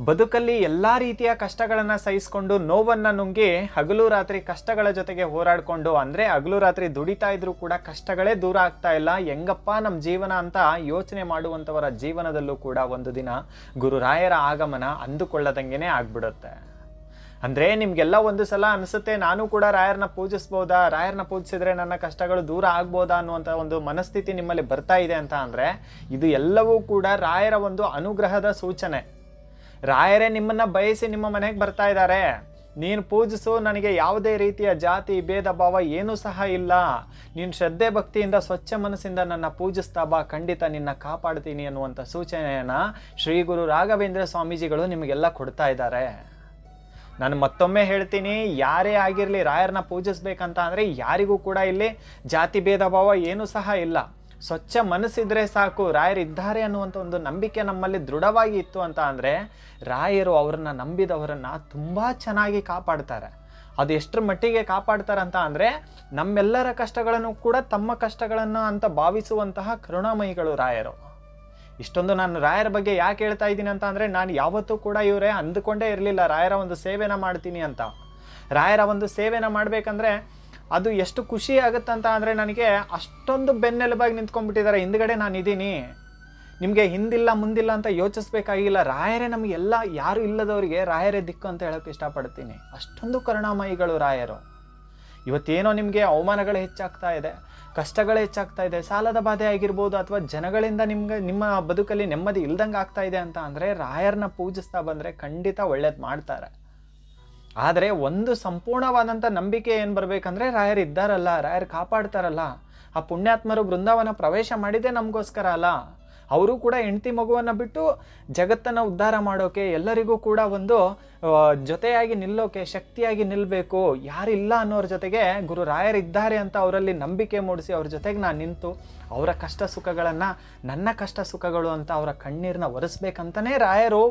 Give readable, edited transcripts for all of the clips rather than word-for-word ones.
ಬದುಕಲ್ಲಿ ಎಲ್ಲಾ ರೀತಿಯ ಕಷ್ಟಗಳನ್ನ ಸಹಿಸಿಕೊಂಡು ನೋವನ್ನ ನುಂಗಿ ಹಗಲು ರಾತ್ರಿ ಕಷ್ಟಗಳ ಜೊತೆಗೆ ಹೋರಾಡಿಕೊಂಡು ಅಂದ್ರೆ ಹಗಲು ರಾತ್ರಿ ದುಡಿತಾ ಇದ್ರೂ ಕೂಡ ಕಷ್ಟಗಳೇ ದೂರ ಆಗ್ತಾ ಇಲ್ಲ, ಹೆಂಗಪ್ಪ ನಮ್ಮ ಜೀವನ ಅಂತ ಯೋಚನೆ ಮಾಡುವಂತವರ ಜೀವನದಲ್ಲೂ ಕೂಡ ಒಂದು ದಿನ ಗುರುರಾಯರ ಆಗಮನ ಅಂದುಕೊಳ್ಳದಂಗೆನೇ ಆಗ್ಬಿಡುತ್ತೆ. ಅಂದ್ರೆ ನಿಮ್ಗೆಲ್ಲ ಒಂದು ಸಲ ಅನ್ಸುತ್ತೆ, ನಾನು ಕೂಡ ರಾಯರನ್ನ ಪೂಜಿಸ್ಬೋದಾ, ರಾಯರನ್ನ ಪೂಜಿಸಿದ್ರೆ ನನ್ನ ಕಷ್ಟಗಳು ದೂರ ಆಗ್ಬೋದಾ ಅನ್ನುವಂಥ ಒಂದು ಮನಸ್ಥಿತಿ ನಿಮ್ಮಲ್ಲಿ ಬರ್ತಾ ಇದೆ ಅಂತ ಅಂದ್ರೆ ಇದು ಎಲ್ಲವೂ ಕೂಡ ರಾಯರ ಒಂದು ಅನುಗ್ರಹದ ಸೂಚನೆ. ರಾಯರೇ ನಿಮ್ಮನ್ನ ಬಯಸಿ ನಿಮ್ಮ ಮನೆಗೆ ಬರ್ತಾ ಇದ್ದಾರೆ. ನೀನು ಪೂಜಿಸು, ನನಗೆ ಯಾವುದೇ ರೀತಿಯ ಜಾತಿ ಭೇದ ಭಾವ ಏನೂ ಸಹ ಇಲ್ಲ, ನೀನು ಶ್ರದ್ಧೆ ಭಕ್ತಿಯಿಂದ ಸ್ವಚ್ಛ ಮನಸ್ಸಿಂದ ನನ್ನ ಪೂಜಿಸ್ತಾ ಬಾ, ಖಂಡಿತ ನಿನ್ನ ಕಾಪಾಡ್ತೀನಿ ಅನ್ನುವಂಥ ಸೂಚನೆಯನ್ನ ಶ್ರೀ ಗುರು ರಾಘವೇಂದ್ರ ಸ್ವಾಮೀಜಿಗಳು ನಿಮಗೆಲ್ಲ ಕೊಡ್ತಾ ಇದ್ದಾರೆ. ನಾನು ಮತ್ತೊಮ್ಮೆ ಹೇಳ್ತೀನಿ, ಯಾರೇ ಆಗಿರಲಿ ರಾಯರನ್ನ ಪೂಜಿಸ್ಬೇಕಂತ ಅಂದರೆ ಯಾರಿಗೂ ಕೂಡ ಇಲ್ಲಿ ಜಾತಿ ಭೇದ ಭಾವ ಏನೂ ಸಹ ಇಲ್ಲ. ಸ್ವಚ್ಛ ಮನಸ್ಸಿದ್ರೆ ಸಾಕು, ರಾಯರಿದ್ದಾರೆ ಅನ್ನುವಂಥ ಒಂದು ನಂಬಿಕೆ ನಮ್ಮಲ್ಲಿ ದೃಢವಾಗಿ ಇತ್ತು ಅಂತ ಅಂದರೆ ರಾಯರು ಅವರನ್ನ ನಂಬಿದವರನ್ನ ತುಂಬ ಚೆನ್ನಾಗಿ ಕಾಪಾಡ್ತಾರೆ. ಅದು ಎಷ್ಟರ ಮಟ್ಟಿಗೆ ಕಾಪಾಡ್ತಾರೆ ಅಂತ ಅಂದರೆ ನಮ್ಮೆಲ್ಲರ ಕಷ್ಟಗಳನ್ನು ಕೂಡ ತಮ್ಮ ಕಷ್ಟಗಳನ್ನು ಅಂತ ಭಾವಿಸುವಂತಹ ಕರುಣಾಮಯಿಗಳು ರಾಯರು. ಇಷ್ಟೊಂದು ನಾನು ರಾಯರ ಬಗ್ಗೆ ಯಾಕೆ ಹೇಳ್ತಾ ಇದ್ದೀನಿ ಅಂತ ಅಂದರೆ ನಾನು ಯಾವತ್ತೂ ಕೂಡ ಇವರೇ ಅಂದುಕೊಂಡೇ ಇರಲಿಲ್ಲ ರಾಯರ ಒಂದು ಸೇವೆನ ಮಾಡ್ತೀನಿ ಅಂತ. ರಾಯರ ಒಂದು ಸೇವೆನ ಮಾಡಬೇಕಂದ್ರೆ ಅದು ಎಷ್ಟು ಖುಷಿ ಆಗುತ್ತಂತ ಅಂದರೆ ನನಗೆ ಅಷ್ಟೊಂದು ಬೆನ್ನೆಲುಬಾಗಿ ನಿಂತ್ಕೊಂಡ್ಬಿಟ್ಟಿದ್ದಾರೆ. ಹಿಂದ್ಗಡೆ ನಾನು ಇದ್ದೀನಿ, ನಿಮಗೆ ಹಿಂದಿಲ್ಲ ಮುಂದಿಲ್ಲ ಅಂತ ಯೋಚಿಸ್ಬೇಕಾಗಿಲ್ಲ. ರಾಯರೇ ನಮಗೆಲ್ಲ, ಯಾರು ಇಲ್ಲದವರಿಗೆ ರಾಯರೇ ದಿಕ್ಕು ಅಂತ ಹೇಳೋಕ್ಕೆ ಇಷ್ಟಪಡ್ತೀನಿ. ಅಷ್ಟೊಂದು ಕರುಣಾಮಯಿಗಳು ರಾಯರು. ಇವತ್ತೇನೋ ನಿಮಗೆ ಅವಮಾನಗಳು ಹೆಚ್ಚಾಗ್ತಾ ಇದೆ, ಕಷ್ಟಗಳು ಹೆಚ್ಚಾಗ್ತಾ ಇದೆ, ಸಾಲದ ಬಾಧೆ ಆಗಿರ್ಬೋದು ಅಥವಾ ಜನಗಳಿಂದ ನಿಮ್ಮ ಬದುಕಲ್ಲಿ ನೆಮ್ಮದಿ ಇಲ್ದಂಗೆ ಆಗ್ತಾ ಇದೆ ಅಂತ ಅಂದರೆ ರಾಯರನ್ನ ಪೂಜಿಸ್ತಾ ಬಂದರೆ ಖಂಡಿತ ಒಳ್ಳೇದು ಮಾಡ್ತಾರೆ. ಆದರೆ ಒಂದು ಸಂಪೂರ್ಣವಾದಂಥ ನಂಬಿಕೆ ಏನು ಬರಬೇಕಂದ್ರೆ ರಾಯರು ಇದ್ದಾರಲ್ಲ, ರಾಯರು ಕಾಪಾಡ್ತಾರಲ್ಲ. ಆ ಪುಣ್ಯಾತ್ಮರು ಬೃಂದಾವನ ಪ್ರವೇಶ ಮಾಡಿದ್ದೇ ನಮಗೋಸ್ಕರ ಅಲ್ಲ, ಅವರು ಕೂಡ ಹೆಂಡತಿ ಮಗುವನ್ನು ಬಿಟ್ಟು ಜಗತ್ತನ್ನು ಉದ್ಧಾರ ಮಾಡೋಕೆ, ಎಲ್ಲರಿಗೂ ಕೂಡ ಒಂದು ಜೊತೆಯಾಗಿ ನಿಲ್ಲೋಕೆ, ಶಕ್ತಿಯಾಗಿ ನಿಲ್ಲಬೇಕು. ಯಾರಿಲ್ಲ ಅನ್ನೋರ ಜೊತೆಗೆ ಗುರು ರಾಯರಿದ್ದಾರೆ ಅಂತ ಅವರಲ್ಲಿ ನಂಬಿಕೆ ಮೂಡಿಸಿ ಅವ್ರ ಜೊತೆಗೆ ನಾನು ನಿಂತು ಅವರ ಕಷ್ಟ ಸುಖಗಳನ್ನು ನನ್ನ ಕಷ್ಟ ಸುಖಗಳು ಅಂತ ಅವರ ಕಣ್ಣೀರನ್ನ ಒರೆಸ್ಬೇಕಂತಲೇ ರಾಯರು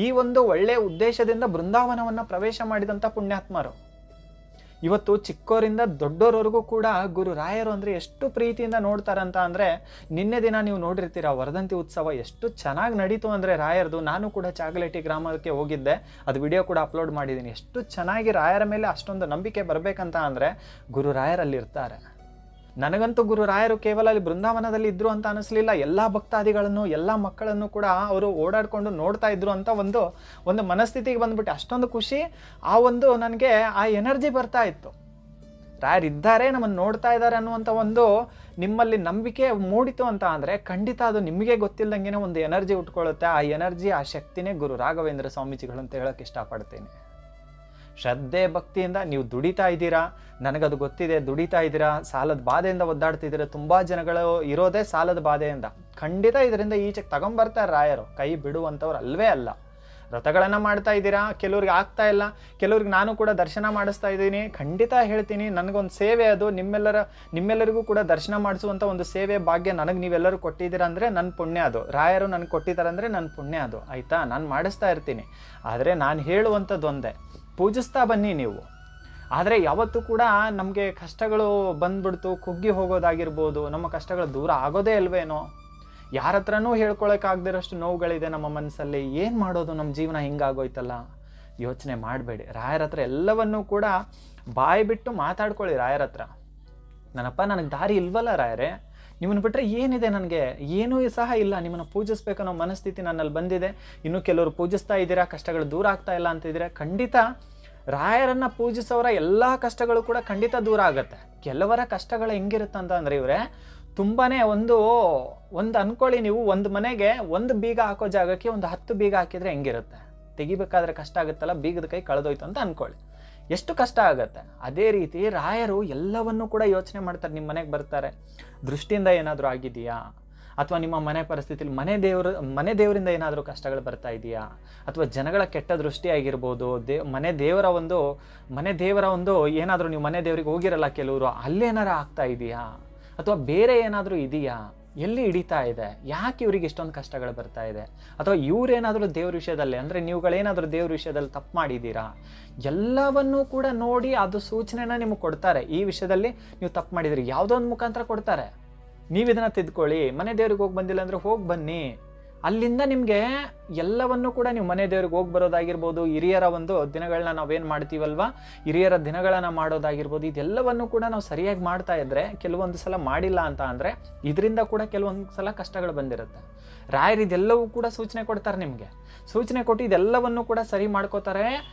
ಈ ಒಂದು ಒಳ್ಳೆಯ ಉದ್ದೇಶದಿಂದ ಬೃಂದಾವನವನ್ನು ಪ್ರವೇಶ ಮಾಡಿದಂಥ ಪುಣ್ಯಾತ್ಮರು. ಇವತ್ತು ಚಿಕ್ಕವರಿಂದ ದೊಡ್ಡೋರವರೆಗೂ ಕೂಡ ಗುರು ರಾಯರು ಅಂದರೆ ಎಷ್ಟು ಪ್ರೀತಿಯಿಂದ ನೋಡ್ತಾರಂತ ಅಂದರೆ ನಿನ್ನೆ ದಿನ ನೀವು ನೋಡಿರ್ತೀರ ವರ್ಧಂತಿ ಉತ್ಸವ ಎಷ್ಟು ಚೆನ್ನಾಗಿ ನಡೀತು ಅಂದರೆ ರಾಯರದು. ನಾನು ಕೂಡ ಚಾಗಲೇಟಿ ಗ್ರಾಮಕ್ಕೆ ಹೋಗಿದ್ದೆ, ಅದು ವಿಡಿಯೋ ಕೂಡ ಅಪ್ಲೋಡ್ ಮಾಡಿದ್ದೀನಿ. ಎಷ್ಟು ಚೆನ್ನಾಗಿ ರಾಯರ ಮೇಲೆ ಅಷ್ಟೊಂದು ನಂಬಿಕೆ ಬರಬೇಕಂತ ಅಂದರೆ ಗುರು ರಾಯರಲ್ಲಿ ಇರ್ತಾರೆ. ನನಗಂತೂ ಗುರು ರಾಯರು ಕೇವಲ ಅಲ್ಲಿ ಬೃಂದಾವನದಲ್ಲಿ ಇದ್ರು ಅಂತ ಅನಿಸ್ಲಿಲ್ಲ, ಎಲ್ಲ ಭಕ್ತಾದಿಗಳನ್ನು ಎಲ್ಲ ಮಕ್ಕಳನ್ನು ಕೂಡ ಅವರು ಓಡಾಡ್ಕೊಂಡು ನೋಡ್ತಾ ಇದ್ರು ಅಂತ ಒಂದು ಮನಸ್ಥಿತಿಗೆ ಬಂದ್ಬಿಟ್ಟು ಅಷ್ಟೊಂದು ಖುಷಿ, ನನಗೆ ಆ ಎನರ್ಜಿ ಬರ್ತಾ ಇತ್ತು. ರಾಯರಿದ್ದಾರೆ, ನಮ್ಮನ್ನು ನೋಡ್ತಾ ಇದ್ದಾರೆ ಅನ್ನುವಂಥ ನಿಮ್ಮಲ್ಲಿ ನಂಬಿಕೆ ಮೂಡಿತು ಅಂತ ಅಂದರೆ ಖಂಡಿತ ಅದು ನಿಮಗೆ ಗೊತ್ತಿಲ್ಲದಂಗೆ ಒಂದು ಎನರ್ಜಿ ಉಟ್ಕೊಳ್ಳುತ್ತೆ. ಆ ಎನರ್ಜಿ, ಆ ಶಕ್ತಿನೇ ಗುರು ರಾಘವೇಂದ್ರ ಸ್ವಾಮೀಜಿಗಳು ಅಂತ ಹೇಳೋಕ್ಕೆ ಇಷ್ಟಪಡ್ತೀನಿ. ಶ್ರದ್ಧೆ ಭಕ್ತಿಯಿಂದ ನೀವು ದುಡಿತಾ ಇದ್ದೀರಾ, ನನಗದು ಗೊತ್ತಿದೆ, ದುಡಿತಾ ಇದ್ದೀರಾ, ಸಾಲದ ಬಾಧೆಯಿಂದ ಒದ್ದಾಡ್ತಿದ್ದೀರಾ. ತುಂಬ ಜನಗಳು ಇರೋದೇ ಸಾಲದ ಬಾಧೆಯಿಂದ. ಖಂಡಿತ ಇದರಿಂದ ಈಚೆಗೆ ತಗೊಂಬರ್ತಾರೆ ರಾಯರು, ಕೈ ಬಿಡುವಂಥವ್ರು ಅಲ್ವೇ ಅಲ್ಲ. ವ್ರತಗಳನ್ನು ಮಾಡ್ತಾ ಇದ್ದೀರಾ, ಕೆಲವ್ರಿಗೆ ಆಗ್ತಾ ಇಲ್ಲ, ಕೆಲವ್ರಿಗೆ ನಾನು ಕೂಡ ದರ್ಶನ ಮಾಡಿಸ್ತಾ ಇದ್ದೀನಿ. ಖಂಡಿತ ಹೇಳ್ತೀನಿ, ನನಗೊಂದು ಸೇವೆ ಅದು, ನಿಮ್ಮೆಲ್ಲರಿಗೂ ಕೂಡ ದರ್ಶನ ಮಾಡಿಸುವಂಥ ಒಂದು ಸೇವೆ ಭಾಗ್ಯ ನನಗೆ ನೀವೆಲ್ಲರೂ ಕೊಟ್ಟಿದ್ದೀರಾ ಅಂದರೆ ನನ್ನ ಪುಣ್ಯ ಅದು. ರಾಯರು ನನಗೆ ಕೊಟ್ಟಿದ್ದಾರೆ ಅಂದರೆ ನನ್ನ ಪುಣ್ಯ ಅದು, ಆಯಿತಾ? ನಾನು ಮಾಡಿಸ್ತಾ ಇರ್ತೀನಿ. ಆದರೆ ನಾನು ಹೇಳುವಂಥದ್ದು ಒಂದೇ, ಪೂಜಿಸ್ತಾ ಬನ್ನಿ ನೀವು. ಆದರೆ ಯಾವತ್ತೂ ಕೂಡ ನಮಗೆ ಕಷ್ಟಗಳು ಬಂದ್ಬಿಡ್ತು ಕುಗ್ಗಿ ಹೋಗೋದಾಗಿರ್ಬೋದು, ನಮ್ಮ ಕಷ್ಟಗಳು ದೂರ ಆಗೋದೇ ಅಲ್ವೇನೋ, ಯಾರ ಹತ್ರನೂ ಹೇಳ್ಕೊಳಕ್ಕಾಗದಿರೋಷ್ಟು ನೋವುಗಳಿದೆ ನಮ್ಮ ಮನಸ್ಸಲ್ಲಿ. ಏನು ಮಾಡೋದು, ನಮ್ಮ ಜೀವನ ಹಿಂಗಾಗೋಯ್ತಲ್ಲ, ಯೋಚನೆ ಮಾಡಬೇಡಿ. ರಾಯರ ಹತ್ರ ಎಲ್ಲವನ್ನೂ ಕೂಡ ಬಾಯಿ ಬಿಟ್ಟು ಮಾತಾಡ್ಕೊಳ್ಳಿ ರಾಯರ ಹತ್ರ. ನನಗೆ ದಾರಿ ಇಲ್ವಲ್ಲ ರಾಯರೇ, ನಿಮ್ಮನ್ನು ಬಿಟ್ಟರೆ ಏನಿದೆ, ನನಗೆ ಏನೂ ಸಹ ಇಲ್ಲ, ನಿಮ್ಮನ್ನು ಪೂಜಿಸ್ಬೇಕನ್ನೋ ಮನಸ್ಥಿತಿ ನನ್ನಲ್ಲಿ ಬಂದಿದೆ. ಇನ್ನು ಕೆಲವರು ಪೂಜಿಸ್ತಾ ಇದ್ದೀರಾ, ಕಷ್ಟಗಳು ದೂರ ಆಗ್ತಾ ಇಲ್ಲ ಅಂತಿದ್ದೀರಾ. ಖಂಡಿತ ರಾಯರನ್ನು ಪೂಜಿಸೋರ ಎಲ್ಲ ಕಷ್ಟಗಳು ಕೂಡ ಖಂಡಿತ ದೂರ ಆಗುತ್ತೆ. ಕೆಲವರ ಕಷ್ಟಗಳು ಹೆಂಗಿರುತ್ತೆ ಅಂತ ಅಂದರೆ ಇವರೇ ತುಂಬಾ ಒಂದು ಅಂದ್ಕೊಳ್ಳಿ, ನೀವು ಒಂದು ಮನೆಗೆ ಒಂದು ಬೀಗ ಹಾಕೋ ಜಾಗಕ್ಕೆ 10 ಬೀಗ ಹಾಕಿದರೆ ಹೆಂಗಿರುತ್ತೆ? ತೆಗಿಬೇಕಾದ್ರೆ ಕಷ್ಟ ಆಗುತ್ತಲ್ಲ, ಬೀಗದ ಕೈ ಕಳೆದೋಯ್ತು ಅಂತ ಅಂದ್ಕೊಳ್ಳಿ, ಎಷ್ಟು ಕಷ್ಟ ಆಗುತ್ತೆ. ಅದೇ ರೀತಿ ರಾಯರು ಎಲ್ಲವನ್ನೂ ಕೂಡ ಯೋಚನೆ ಮಾಡ್ತಾರೆ. ನಿಮ್ಮ ಮನೆಗೆ ಬರ್ತಾರೆ, ದೃಷ್ಟಿಯಿಂದ ಏನಾದರೂ ಆಗಿದೆಯಾ, ಅಥವಾ ನಿಮ್ಮ ಮನೆ ಪರಿಸ್ಥಿತಿಲಿ ಮನೆ ದೇವರಿಂದ ಏನಾದರೂ ಕಷ್ಟಗಳು ಬರ್ತಾ ಇದೆಯಾ, ಅಥವಾ ಜನಗಳ ಕೆಟ್ಟ ದೃಷ್ಟಿ ಆಗಿರ್ಬೋದು, ಮನೆ ದೇವರ ಏನಾದರೂ ನೀವು ಮನೆ ದೇವರಿಗೆ ಹೋಗಿರಲ್ಲ ಕೆಲವರು, ಅಲ್ಲೇನಾರು ಆಗ್ತಾ ಇದೆಯಾ, ಅಥವಾ ಬೇರೆ ಏನಾದರೂ ಇದೆಯಾ, ಎಲ್ಲಿ ಹಿಡಿತಾ ಇದೆ, ಯಾಕೆ ಇವರಿಗೆ ಇಷ್ಟೊಂದು ಕಷ್ಟಗಳು ಬರ್ತಾ ಇದೆ, ಅಥವಾ ಇವರೇನಾದರೂ ದೇವ್ರ ವಿಷಯದಲ್ಲಿ ಅಂದರೆ ನೀವುಗಳೇನಾದರೂ ದೇವ್ರ ವಿಷಯದಲ್ಲಿ ತಪ್ಪು ಮಾಡಿದ್ದೀರಾ, ಎಲ್ಲವನ್ನೂ ಕೂಡ ನೋಡಿ ಅದು ಸೂಚನೆನ ನಿಮಗೆ ಕೊಡ್ತಾರೆ. ಈ ವಿಷಯದಲ್ಲಿ ನೀವು ತಪ್ಪು ಮಾಡಿದಿರಿ, ಯಾವುದೋ ಒಂದು ಮುಖಾಂತರ ಕೊಡ್ತಾರೆ. ನೀವು ಇದನ್ನು ತಿದ್ಕೊಳ್ಳಿ, ಮನೆ ದೇವ್ರಿಗೆ ಹೋಗಿ ಬಂದಿಲ್ಲ ಅಂದರೆ ಹೋಗಿ ಬನ್ನಿ, ಅಲ್ಲಿಂದ ನಿಮಗೆ ಎಲ್ಲವನ್ನೂ ಕೂಡ ನೀವು ಮನೆ ದೇವ್ರಿಗೆ ಹೋಗಿ ಬರೋದಾಗಿರ್ಬೋದು, ಹಿರಿಯರ ಒಂದು ದಿನಗಳನ್ನ ನಾವೇನು ಮಾಡ್ತೀವಲ್ವಾ, ಹಿರಿಯರ ದಿನಗಳನ್ನು ಮಾಡೋದಾಗಿರ್ಬೋದು, ಇದೆಲ್ಲವನ್ನು ಕೂಡ ನಾವು ಸರಿಯಾಗಿ ಮಾಡ್ತಾ ಇದ್ರೆ, ಕೆಲವೊಂದು ಸಲ ಮಾಡಿಲ್ಲ ಅಂತ ಅಂದರೆ ಇದರಿಂದ ಕೂಡ ಕೆಲವೊಂದು ಸಲ ಕಷ್ಟಗಳು ಬಂದಿರುತ್ತೆ. ರಾಯರು ಇದೆಲ್ಲವೂ ಕೂಡ ಸೂಚನೆ ಕೊಡ್ತಾರೆ, ನಿಮಗೆ ಸೂಚನೆ ಕೊಟ್ಟು ಇದೆಲ್ಲವನ್ನು ಕೂಡ ಸರಿ ಮಾಡ್ಕೋತಾರೆ.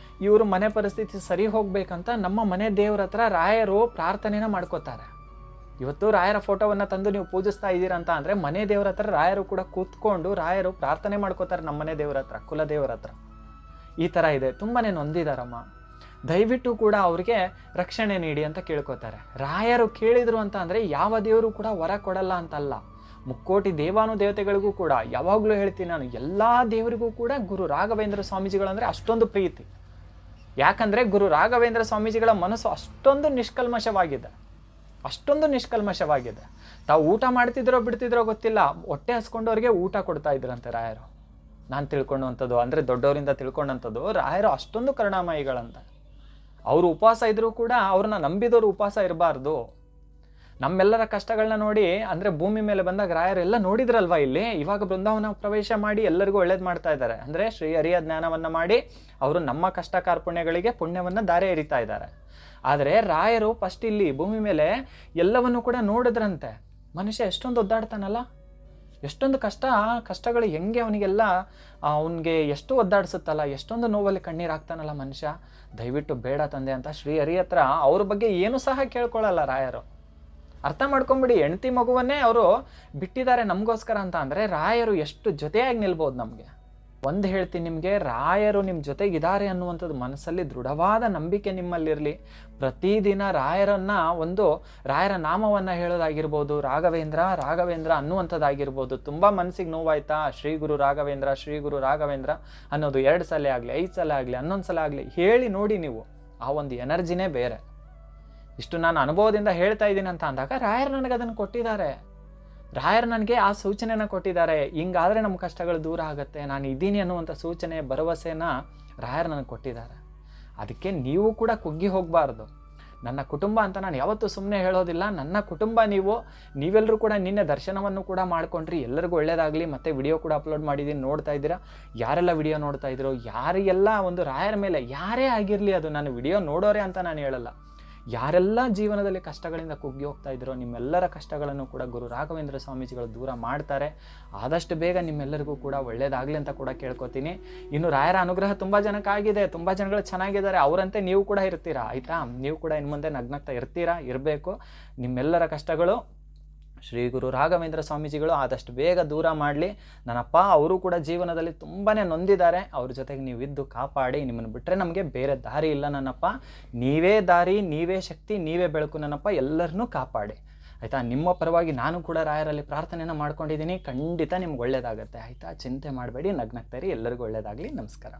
ಇವರು ಮನೆ ಪರಿಸ್ಥಿತಿ ಸರಿ ಹೋಗ್ಬೇಕಂತ ನಮ್ಮ ಮನೆ ದೇವ್ರ ಹತ್ರ ರಾಯರು ಪ್ರಾರ್ಥನೆನ ಮಾಡ್ಕೋತಾರೆ. ಇವತ್ತು ರಾಯರ ಫೋಟೋವನ್ನು ತಂದು ನೀವು ಪೂಜಿಸ್ತಾ ಇದ್ದೀರಾ ಅಂತ ಅಂದರೆ ಮನೆ ದೇವ್ರ ಹತ್ರ ರಾಯರು ಕೂಡ ಕೂತ್ಕೊಂಡು ರಾಯರು ಪ್ರಾರ್ಥನೆ ಮಾಡ್ಕೋತಾರೆ ನಮ್ಮ ಮನೆ ದೇವ್ರ ಹತ್ರ, ಕುಲ ದೇವ್ರ ಹತ್ರ. ಈ ಥರ ಇದೆ, ತುಂಬಾ ನೊಂದಿದಾರಮ್ಮ, ದಯವಿಟ್ಟು ಕೂಡ ಅವ್ರಿಗೆ ರಕ್ಷಣೆ ನೀಡಿ ಅಂತ ಕೇಳ್ಕೊತಾರೆ. ರಾಯರು ಕೇಳಿದ್ರು ಅಂತ ಅಂದರೆ ಯಾವ ದೇವರು ಕೂಡ ವರ ಕೊಡಲ್ಲ ಅಂತಲ್ಲ. ಮುಕ್ಕೋಟಿ ದೇವಾನುದೇವತೆಗಳಿಗೂ ಕೂಡ ಯಾವಾಗಲೂ ಹೇಳ್ತೀನಿ ನಾನು, ಎಲ್ಲ ದೇವರಿಗೂ ಕೂಡ ಗುರು ರಾಘವೇಂದ್ರ ಸ್ವಾಮೀಜಿಗಳಂದರೆ ಅಷ್ಟೊಂದು ಪ್ರೀತಿ. ಯಾಕಂದರೆ ಗುರು ರಾಘವೇಂದ್ರ ಸ್ವಾಮೀಜಿಗಳ ಮನಸ್ಸು ಅಷ್ಟೊಂದು ನಿಷ್ಕಲ್ಮಶವಾಗಿದೆ, ಅಷ್ಟೊಂದು ನಿಷ್ಕಲ್ಮಶವಾಗಿದೆ. ತಾವು ಊಟ ಮಾಡ್ತಿದ್ರೋ ಬಿಡ್ತಿದ್ರೋ ಗೊತ್ತಿಲ್ಲ, ಹೊಟ್ಟೆ ಹಸ್ಕೊಂಡವ್ರಿಗೆ ಊಟ ಕೊಡ್ತಾ ಇದ್ರಂತೆ ರಾಯರು. ನಾನು ತಿಳ್ಕೊಂಡಂಥದ್ದು ಅಂದರೆ ದೊಡ್ಡವರಿಂದ ತಿಳ್ಕೊಂಡಂಥದ್ದು, ರಾಯರು ಅಷ್ಟೊಂದು ಕರುಣಾಮಯಿಗಳಂತ. ಅವರು ಉಪವಾಸ ಇದ್ರೂ ಕೂಡ ಅವ್ರನ್ನ ನಂಬಿದವರು ಉಪವಾಸ ಇರಬಾರ್ದು. ನಮ್ಮೆಲ್ಲರ ಕಷ್ಟಗಳನ್ನ ನೋಡಿ, ಅಂದರೆ ಭೂಮಿ ಮೇಲೆ ಬಂದಾಗ ರಾಯರೆಲ್ಲ ನೋಡಿದ್ರಲ್ವ ಇಲ್ಲಿ, ಇವಾಗ ಬೃಂದಾವನ ಪ್ರವೇಶ ಮಾಡಿ ಎಲ್ಲರಿಗೂ ಒಳ್ಳೇದು ಮಾಡ್ತಾ ಇದ್ದಾರೆ. ಅಂದರೆ ಶ್ರೀ ಹರಿಯ ಜ್ಞಾನವನ್ನು ಮಾಡಿ ಅವರು ನಮ್ಮ ಕಷ್ಟ ಕಾರ್ಪಣ್ಯಗಳಿಗೆ ಪುಣ್ಯವನ್ನು ದಾರೆ ಎರಿತಾ ಇದ್ದಾರೆ. ಆದರೆ ರಾಯರು ಫಸ್ಟ್ ಇಲ್ಲಿ ಭೂಮಿ ಮೇಲೆ ಎಲ್ಲವನ್ನು ಕೂಡ ನೋಡಿದ್ರಂತೆ. ಮನುಷ್ಯ ಎಷ್ಟೊಂದು ಒದ್ದಾಡ್ತಾನಲ್ಲ, ಎಷ್ಟೊಂದು ಕಷ್ಟಗಳು ಹೆಂಗೆ ಅವನಿಗೆಲ್ಲ ಅವನಿಗೆ ಎಷ್ಟು ಒದ್ದಾಡಿಸುತ್ತಲ್ಲ, ಎಷ್ಟೊಂದು ನೋವಲ್ಲಿ ಕಣ್ಣೀರಾಗ್ತಾನಲ್ಲ ಮನುಷ್ಯ. ದಯವಿಟ್ಟು ಬೇಡ ತಂದೆ ಅಂತ ಶ್ರೀ ಹರಿ ಹತ್ರ ಅವ್ರ ಬಗ್ಗೆ ಏನು ಸಹ ಕೇಳ್ಕೊಳ್ಳಲ್ಲ ರಾಯರು. ಅರ್ಥ ಮಾಡ್ಕೊಂಬಿಡಿ, ಹೆಂಡತಿ ಮಗುವನ್ನೇ ಅವರು ಬಿಟ್ಟಿದ್ದಾರೆ ನಮಗೋಸ್ಕರ ಅಂತ ಅಂದರೆ ರಾಯರು ಎಷ್ಟು ಜೊತೆಯಾಗಿ ನಿಲ್ಬೋದು ನಮಗೆ. ಒಂದು ಹೇಳ್ತೀನಿ ನಿಮಗೆ, ರಾಯರು ನಿಮ್ಮ ಜೊತೆಗಿದ್ದಾರೆ ಅನ್ನುವಂಥದ್ದು ಮನಸ್ಸಲ್ಲಿ ದೃಢವಾದ ನಂಬಿಕೆ ನಿಮ್ಮಲ್ಲಿರಲಿ. ಪ್ರತಿದಿನ ರಾಯರ ನಾಮವನ್ನು ಹೇಳೋದಾಗಿರ್ಬೋದು, ರಾಘವೇಂದ್ರ ರಾಘವೇಂದ್ರ ಅನ್ನುವಂಥದ್ದಾಗಿರ್ಬೋದು. ತುಂಬ ಮನಸ್ಸಿಗೆ ನೋವಾಯ್ತಾ, ಶ್ರೀ ಗುರು ರಾಘವೇಂದ್ರ ಅನ್ನೋದು 2 ಸಲ ಆಗಲಿ, 5 ಸಲ ಆಗಲಿ, 11 ಸಲ ಆಗಲಿ ಹೇಳಿ ನೋಡಿ ನೀವು. ಆ ಒಂದು ಎನರ್ಜಿನೇ ಬೇರೆ. ಇಷ್ಟು ನಾನು ಅನುಭವದಿಂದ ಹೇಳ್ತಾ ಇದ್ದೀನಿ ಅಂತ ಅಂದಾಗ ರಾಯರು ನನಗೆ ಅದನ್ನು ಕೊಟ್ಟಿದ್ದಾರೆ. ರಾಯರು ನನಗೆ ಆ ಸೂಚನೆನ ಕೊಟ್ಟಿದ್ದಾರೆ. ಹಿಂಗಾದರೆ ನಮ್ಮ ಕಷ್ಟಗಳು ದೂರ ಆಗುತ್ತೆ, ನಾನು ಇದ್ದೀನಿ ಅನ್ನುವಂಥ ಸೂಚನೆ, ಭರವಸೆನ ರಾಯರು ನನಗೆ ಕೊಟ್ಟಿದ್ದಾರೆ. ಅದಕ್ಕೆ ನೀವು ಕೂಡ ಕುಗ್ಗಿ ಹೋಗಬಾರ್ದು. ನನ್ನ ಕುಟುಂಬ ಅಂತ ನಾನು ಯಾವತ್ತೂ ಸುಮ್ಮನೆ ಹೇಳೋದಿಲ್ಲ. ನನ್ನ ಕುಟುಂಬ ನೀವೆಲ್ಲರೂ ಕೂಡ ನಿನ್ನೆ ದರ್ಶನವನ್ನು ಕೂಡ ಮಾಡ್ಕೊಂಡ್ರಿ. ಎಲ್ಲರಿಗೂ ಒಳ್ಳೇದಾಗಲಿ. ಮತ್ತು ವಿಡಿಯೋ ಕೂಡ ಅಪ್ಲೋಡ್ ಮಾಡಿದ್ದೀನಿ, ನೋಡ್ತಾ ಇದ್ದೀರಾ. ಯಾರೆಲ್ಲ ವಿಡಿಯೋ ನೋಡ್ತಾ ಇದ್ರು, ಯಾರಿಗೆಲ್ಲ ಒಂದು ರಾಯರ ಮೇಲೆ ಯಾರೇ ಆಗಿರಲಿ, ಅದು ನಾನು ವಿಡಿಯೋ ನೋಡೋರೆ ಅಂತ ನಾನು ಹೇಳಲ್ಲ, ಯಾರೆಲ್ಲ ಜೀವನದಲ್ಲಿ ಕಷ್ಟಗಳಿಂದ ಕುಗ್ಗಿ ಹೋಗ್ತಾ ಇದ್ರೋ ನಿಮ್ಮೆಲ್ಲರ ಕಷ್ಟಗಳನ್ನು ಕೂಡ ಗುರು ರಾಘವೇಂದ್ರ ಸ್ವಾಮೀಜಿಗಳು ದೂರ ಮಾಡ್ತಾರೆ. ಆದಷ್ಟು ಬೇಗ ನಿಮ್ಮೆಲ್ಲರಿಗೂ ಕೂಡ ಒಳ್ಳೇದಾಗಲಿ ಅಂತ ಕೂಡ ಕೇಳ್ಕೊತೀನಿ. ಇನ್ನು ರಾಯರ ಅನುಗ್ರಹ ತುಂಬ ಜನಕ್ಕಾಗಿದೆ, ತುಂಬ ಜನಗಳು ಚೆನ್ನಾಗಿದ್ದಾರೆ. ಅವರಂತೆ ನೀವು ಕೂಡ ಇರ್ತೀರಾ, ಆಯಿತಾ? ನೀವು ಕೂಡ ಇನ್ನು ಮುಂದೆ ನಗ್ನಗ್ತಾ ಇರಬೇಕು. ನಿಮ್ಮೆಲ್ಲರ ಕಷ್ಟಗಳು ಶ್ರೀ ಗುರು ರಾಘವೇಂದ್ರ ಸ್ವಾಮೀಜಿಗಳು ಆದಷ್ಟು ಬೇಗ ದೂರ ಮಾಡಲಿ. ನನ್ನಪ್ಪ ಅವರು ಕೂಡ ಜೀವನದಲ್ಲಿ ತುಂಬಾ ನೊಂದಿದ್ದಾರೆ. ಅವ್ರ ಜೊತೆಗೆ ನೀವಿದ್ದು ಕಾಪಾಡಿ. ನಿಮ್ಮನ್ನು ಬಿಟ್ಟರೆ ನಮಗೆ ಬೇರೆ ದಾರಿ ಇಲ್ಲ ನನ್ನಪ್ಪ. ನೀವೇ ದಾರಿ, ನೀವೇ ಶಕ್ತಿ, ನೀವೇ ಬೆಳಕು ನನ್ನಪ್ಪ. ಎಲ್ಲರನ್ನೂ ಕಾಪಾಡಿ, ಆಯಿತಾ? ನಿಮ್ಮ ಪರವಾಗಿ ನಾನು ಕೂಡ ರಾಯರಲ್ಲಿ ಪ್ರಾರ್ಥನೆಯನ್ನು ಮಾಡ್ಕೊಂಡಿದ್ದೀನಿ. ಖಂಡಿತ ನಿಮ್ಗೆ ಒಳ್ಳೇದಾಗತ್ತೆ, ಆಯಿತಾ? ಚಿಂತೆ ಮಾಡಬೇಡಿ, ನಗ್ನಗ್ತಾರಿ. ಎಲ್ಲರಿಗೂ ಒಳ್ಳೇದಾಗಲಿ. ನಮಸ್ಕಾರ.